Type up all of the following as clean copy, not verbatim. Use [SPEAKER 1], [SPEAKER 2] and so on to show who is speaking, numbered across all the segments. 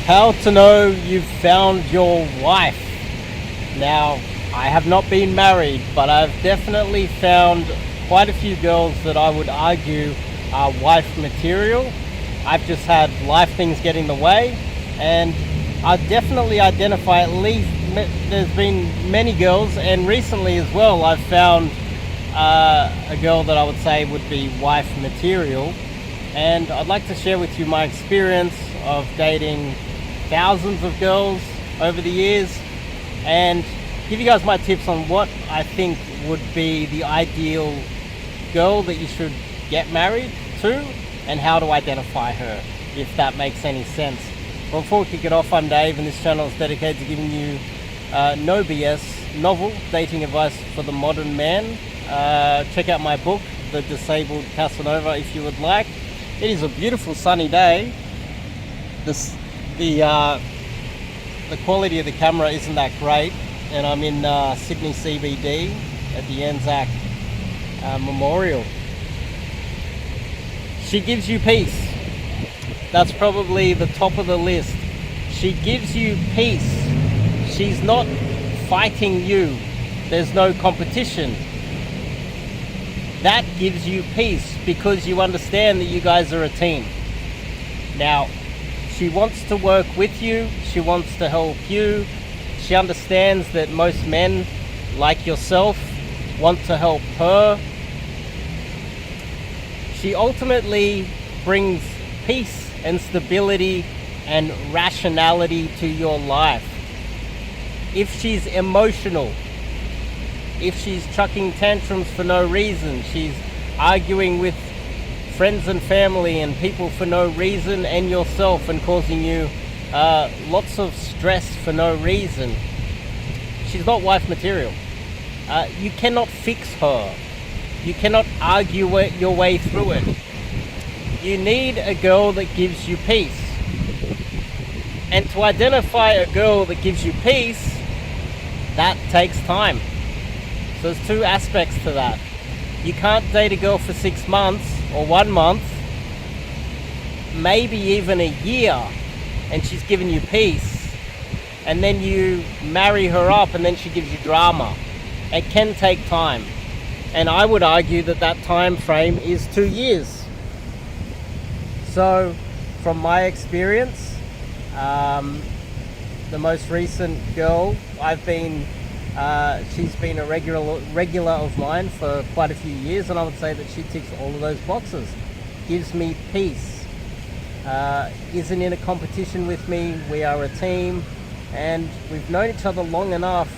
[SPEAKER 1] How to know you've found your wife. Now, I have not been married, but I've definitely found quite a few girls that I would argue are wife material. I've just had life things get in the way, and I definitely identify at least, there's been many girls, and recently as well, I've found a girl that I would say would be wife material. And I'd like to share with you my experience of dating thousands of girls over the years and give you guys my tips on what I think would be the ideal girl that you should get married to and how to identify her, if that makes any sense. Well, before we kick it off, I'm Dave, and this channel is dedicated to giving you no BS, novel dating advice for the modern man. Check out my book, The Disabled Casanova, if you would like. It is a beautiful sunny day. The quality of the camera isn't that great, and I'm in Sydney CBD at the Anzac Memorial. She gives you peace. That's probably the top of the list. She gives you peace. She's not fighting you. There's no competition. That gives you peace because you understand that you guys are a team. Now, she wants to work with you. She wants to help you. She understands that most men, like yourself, want to help her. She ultimately brings peace and stability and rationality to your life. If she's emotional, if she's chucking tantrums for no reason, she's arguing with friends and family and people for no reason and yourself and causing you lots of stress for no reason, she's not wife material. You cannot fix her. You cannot argue your way through it. You need a girl that gives you peace. And to identify a girl that gives you peace, that takes time. So there's two aspects to that. You can't date a girl for 6 months or 1 month, maybe even a year, and she's giving you peace, and then you marry her up and then she gives you drama. It can take time, and I would argue that that time frame is 2 years. So from my experience, the most recent girl she's been a regular of mine for quite a few years, and I would say that she ticks all of those boxes. Gives me peace, isn't in a competition with me. We are a team, and we've known each other long enough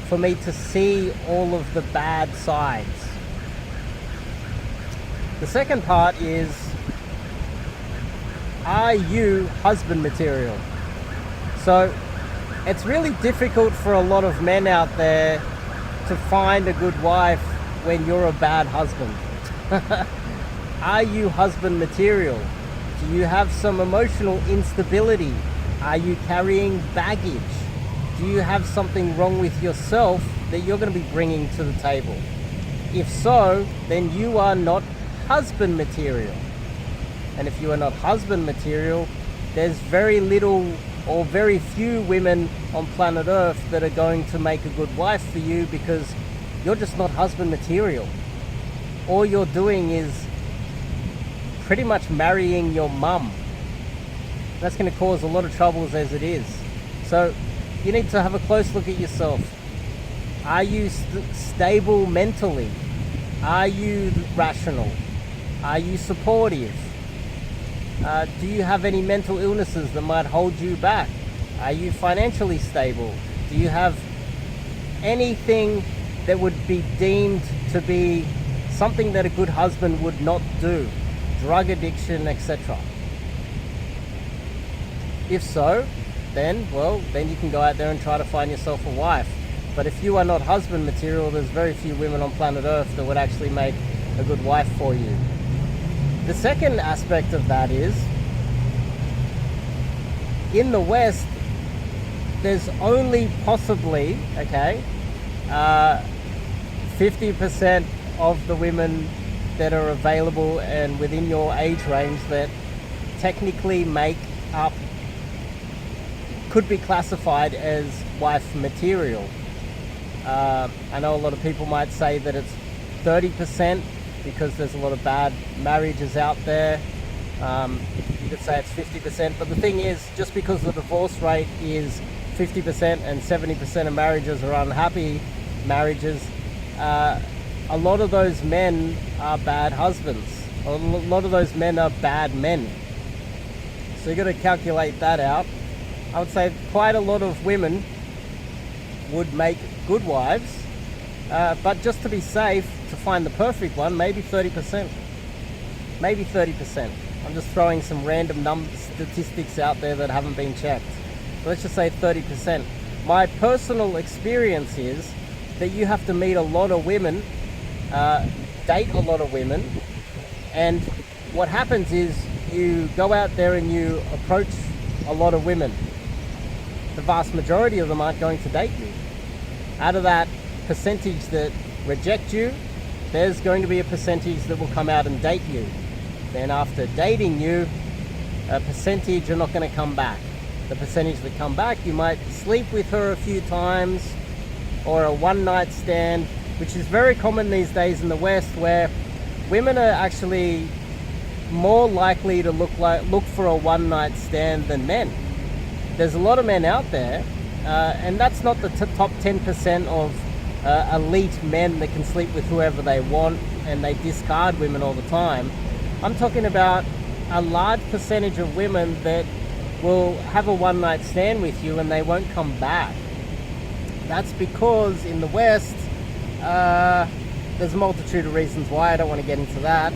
[SPEAKER 1] for me to see all of the bad sides. The second part is, are you husband material? So it's really difficult for a lot of men out there to find a good wife when you're a bad husband. Are you husband material? Do you have some emotional instability? Are you carrying baggage? Do you have something wrong with yourself that you're going to be bringing to the table? If so, then you are not husband material. And if you are not husband material, there's very little or very few women on planet Earth that are going to make a good wife for you, because you're just not husband material. All you're doing is pretty much marrying your mum. That's going to cause a lot of troubles as it is. So you need to have a close look at yourself. Are you stable mentally? Are you rational? Are you supportive? Do you have any mental illnesses that might hold you back? Are you financially stable? Do you have anything that would be deemed to be something that a good husband would not do? Drug addiction, etc. If so, then you can go out there and try to find yourself a wife. But if you are not husband material, there's very few women on planet Earth that would actually make a good wife for you. The second aspect of that is, in the West, there's only possibly, 50% of the women that are available and within your age range that technically make up could be classified as wife material. I know a lot of people might say that it's 30% because there's a lot of bad marriages out there. You could say it's 50%, but the thing is, just because the divorce rate is 50% and 70% of marriages are unhappy marriages, a lot of those men are bad husbands. A lot of those men are bad men. So you got to calculate that out. I would say quite a lot of women would make good wives, but just to be safe, to find the perfect one, maybe 30%. Maybe 30%. I'm just throwing some random statistics out there that haven't been checked. So let's just say 30%. My personal experience is that you have to meet a lot of women, date a lot of women, and what happens is you go out there and you approach a lot of women. The vast majority of them aren't going to date you. Out of that percentage that reject you, there's going to be a percentage that will come out and date you. Then after dating you, a percentage are not going to come back. The percentage that come back, you might sleep with her a few times, or a one-night stand, which is very common these days in the West, where women are actually more likely to look for a one-night stand than men. There's a lot of men out there, and that's not the top 10% of elite men that can sleep with whoever they want and they discard women all the time. I'm talking about a large percentage of women that will have a one-night stand with you and they won't come back. That's because in the West, there's a multitude of reasons why. I don't want to get into that,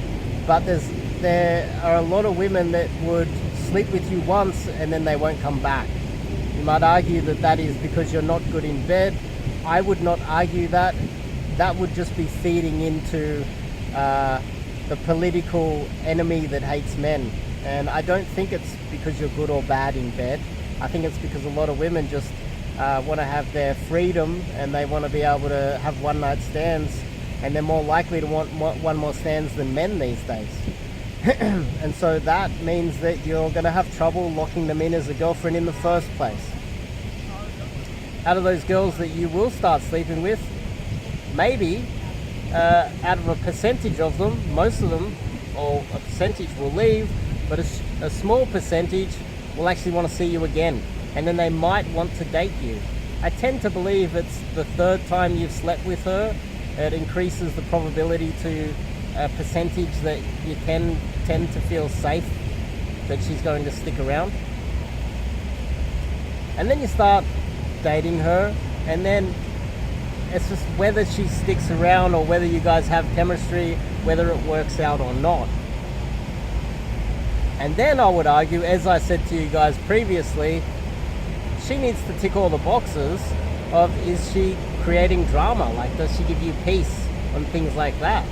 [SPEAKER 1] but there are a lot of women that would sleep with you once and then they won't come back. You might argue that that is because you're not good in bed. I would not argue that. That would just be feeding into the political enemy that hates men. And I don't think it's because you're good or bad in bed. I think it's because a lot of women just want to have their freedom and they want to be able to have one-night stands, and they're more likely to want one more stands than men these days. And so that means that you're going to have trouble locking them in as a girlfriend in the first place. Out of those girls that you will start sleeping with, maybe out of a percentage of them, most of them, or a percentage will leave, but a small percentage will actually want to see you again, and then they might want to date you. I tend to believe it's the third time you've slept with her, it increases the probability to a percentage that you can tend to feel safe that she's going to stick around. And then you start dating her, and then it's just whether she sticks around or whether you guys have chemistry, whether it works out or not. And then I would argue, as I said to you guys previously, she needs to tick all the boxes of, is she creating drama? Like, does she give you peace and things like that?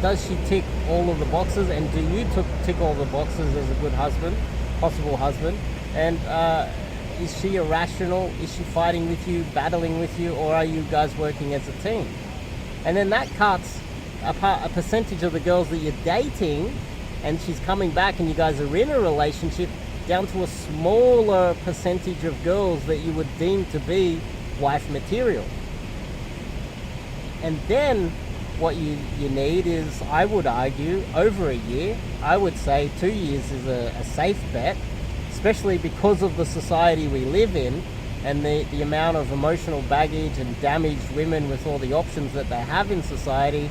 [SPEAKER 1] Does she tick all of the boxes, and do you tick all the boxes as a good husband, possible husband? And is she irrational? Is she fighting with you, battling with you, or are you guys working as a team? And then that cuts a percentage of the girls that you're dating, and she's coming back and you guys are in a relationship, down to a smaller percentage of girls that you would deem to be wife material. And then what you need is, I would argue, over a year. I would say 2 years is a safe bet, especially because of the society we live in and the amount of emotional baggage and damaged women with all the options that they have in society.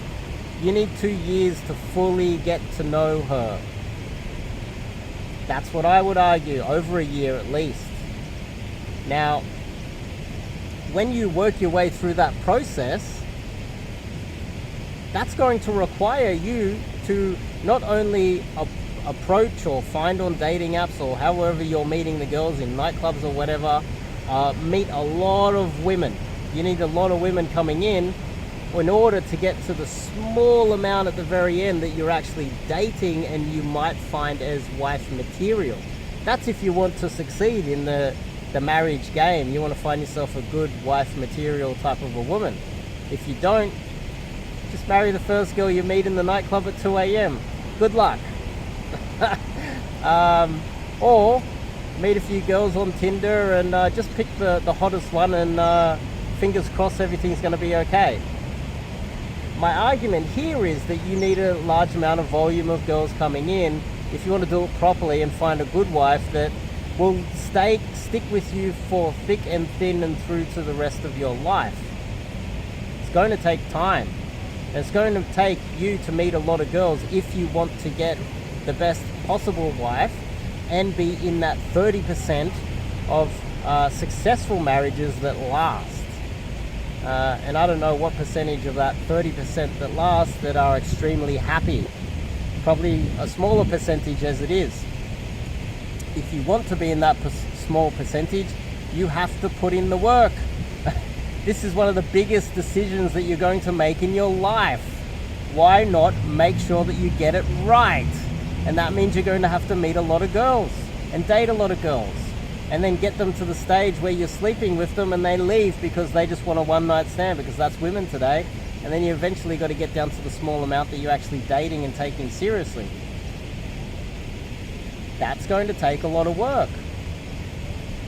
[SPEAKER 1] You need 2 years to fully get to know her. That's what I would argue, over a year at least. Now, when you work your way through that process, that's going to require you to not only approach or find on dating apps or however you're meeting the girls in nightclubs or whatever, meet a lot of women. You need a lot of women coming in order to get to the small amount at the very end that you're actually dating and you might find as wife material. That's if you want to succeed in the marriage game. You want to find yourself a good wife material type of a woman. If you don't, just marry the first girl you meet in the nightclub at 2 a.m. Good luck. Or meet a few girls on Tinder and just pick the hottest one, and fingers crossed everything's going to be okay. My argument here is that you need a large amount of volume of girls coming in if you want to do it properly and find a good wife that will stick with you for thick and thin and through to the rest of your life. It's going to take time. It's going to take you to meet a lot of girls if you want to get the best possible wife and be in that 30% of successful marriages that last. And I don't know what percentage of that 30% that last that are extremely happy. Probably a smaller percentage as it is. If you want to be in that small percentage, you have to put in the work. This is one of the biggest decisions that you're going to make in your life. Why not make sure that you get it right? And that means you're going to have to meet a lot of girls and date a lot of girls, and then get them to the stage where you're sleeping with them and they leave because they just want a one-night stand, because that's women today. And then you eventually got to get down to the small amount that you're actually dating and taking seriously. That's going to take a lot of work.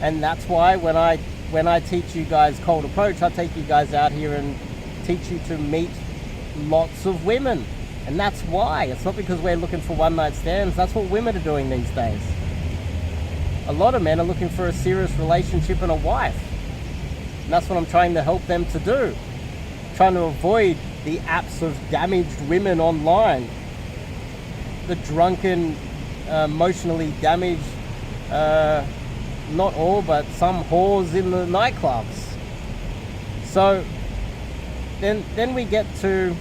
[SPEAKER 1] And that's why when I teach you guys cold approach, I take you guys out here and teach you to meet lots of women. And that's why. It's not because we're looking for one-night stands. That's what women are doing these days. A lot of men are looking for a serious relationship and a wife. And that's what I'm trying to help them to do. Trying to avoid the apps of damaged women online. The drunken, emotionally damaged, not all, but some whores in the nightclubs. So then we get to,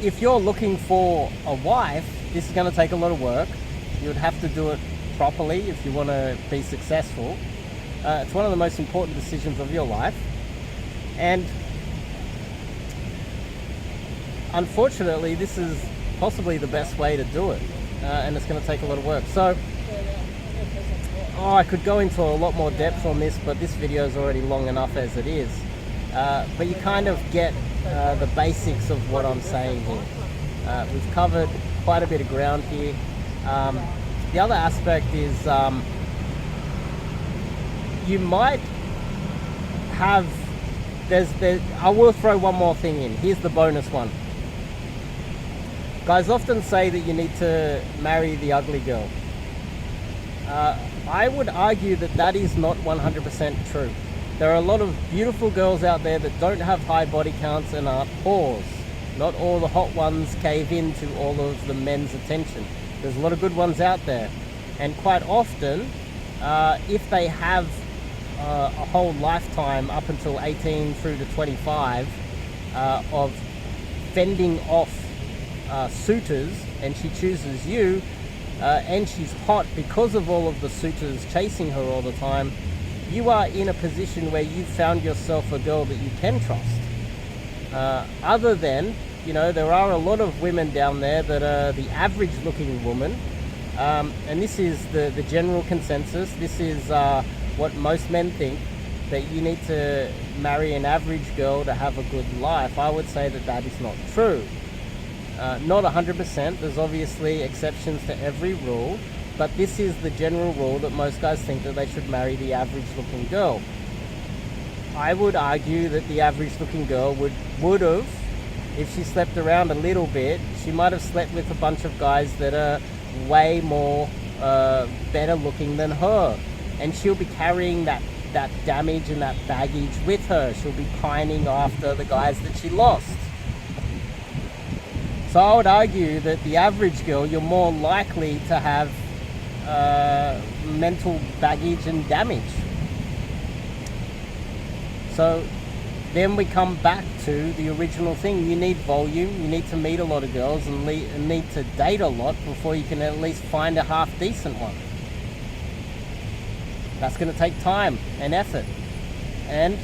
[SPEAKER 1] if you're looking for a wife, this is going to take a lot of work. You would have to do it properly if you want to be successful. It's one of the most important decisions of your life. And unfortunately, this is possibly the best way to do it. And it's going to take a lot of work. So, I could go into a lot more depth on this, but this video is already long enough as it is. But you kind of get the basics of what I'm saying here. We've covered quite a bit of ground here. The other aspect is you might have, I will throw one more thing in. Here's the bonus one. Guys often say that you need to marry the ugly girl. I would argue that that is not 100% true. There are a lot of beautiful girls out there that don't have high body counts and are whores. Not all the hot ones cave into all of the men's attention. There's a lot of good ones out there. And quite often, if they have a whole lifetime up until 18 through to 25 of fending off suitors, and she chooses you, and she's hot because of all of the suitors chasing her all the time, you are in a position where you've found yourself a girl that you can trust. Other than, there are a lot of women down there that are the average looking woman, and this is the general consensus. This is what most men think, that you need to marry an average girl to have a good life. I would say that that is not true. Not 100%, there's obviously exceptions to every rule, but this is the general rule that most guys think that they should marry the average looking girl. I would argue that the average looking girl would have, if she slept around a little bit, she might have slept with a bunch of guys that are way more better looking than her, and she'll be carrying that damage and that baggage with her. She'll be pining after the guys that she lost. So I would argue that the average girl, you're more likely to have mental baggage and damage. So then we come back to the original thing. You need volume, you need to meet a lot of girls and need to date a lot before you can at least find a half decent one. That's going to take time and effort. And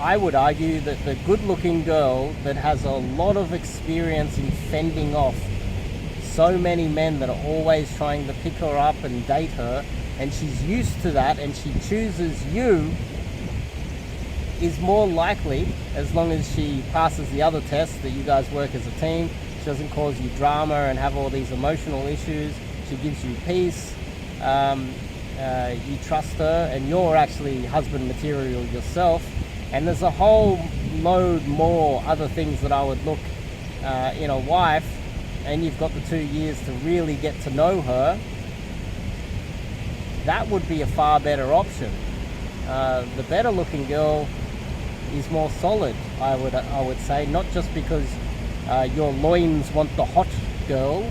[SPEAKER 1] I would argue that the good-looking girl that has a lot of experience in fending off so many men that are always trying to pick her up and date her, and she's used to that and she chooses you, is more likely, as long as she passes the other tests, that you guys work as a team, she doesn't cause you drama and have all these emotional issues, she gives you peace, you trust her, and you're actually husband material yourself. And there's a whole load more other things that I would look in a wife, and you've got the 2 years to really get to know her. That would be a far better option. The better looking girl is more solid, I would say, not just because your loins want the hot girl.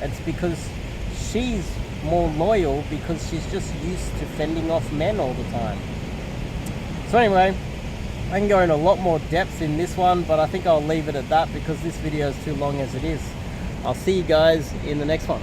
[SPEAKER 1] It's because she's more loyal, because she's just used to fending off men all the time. So anyway, I can go in a lot more depth in this one, but I think I'll leave it at that because this video is too long as it is. I'll see you guys in the next one.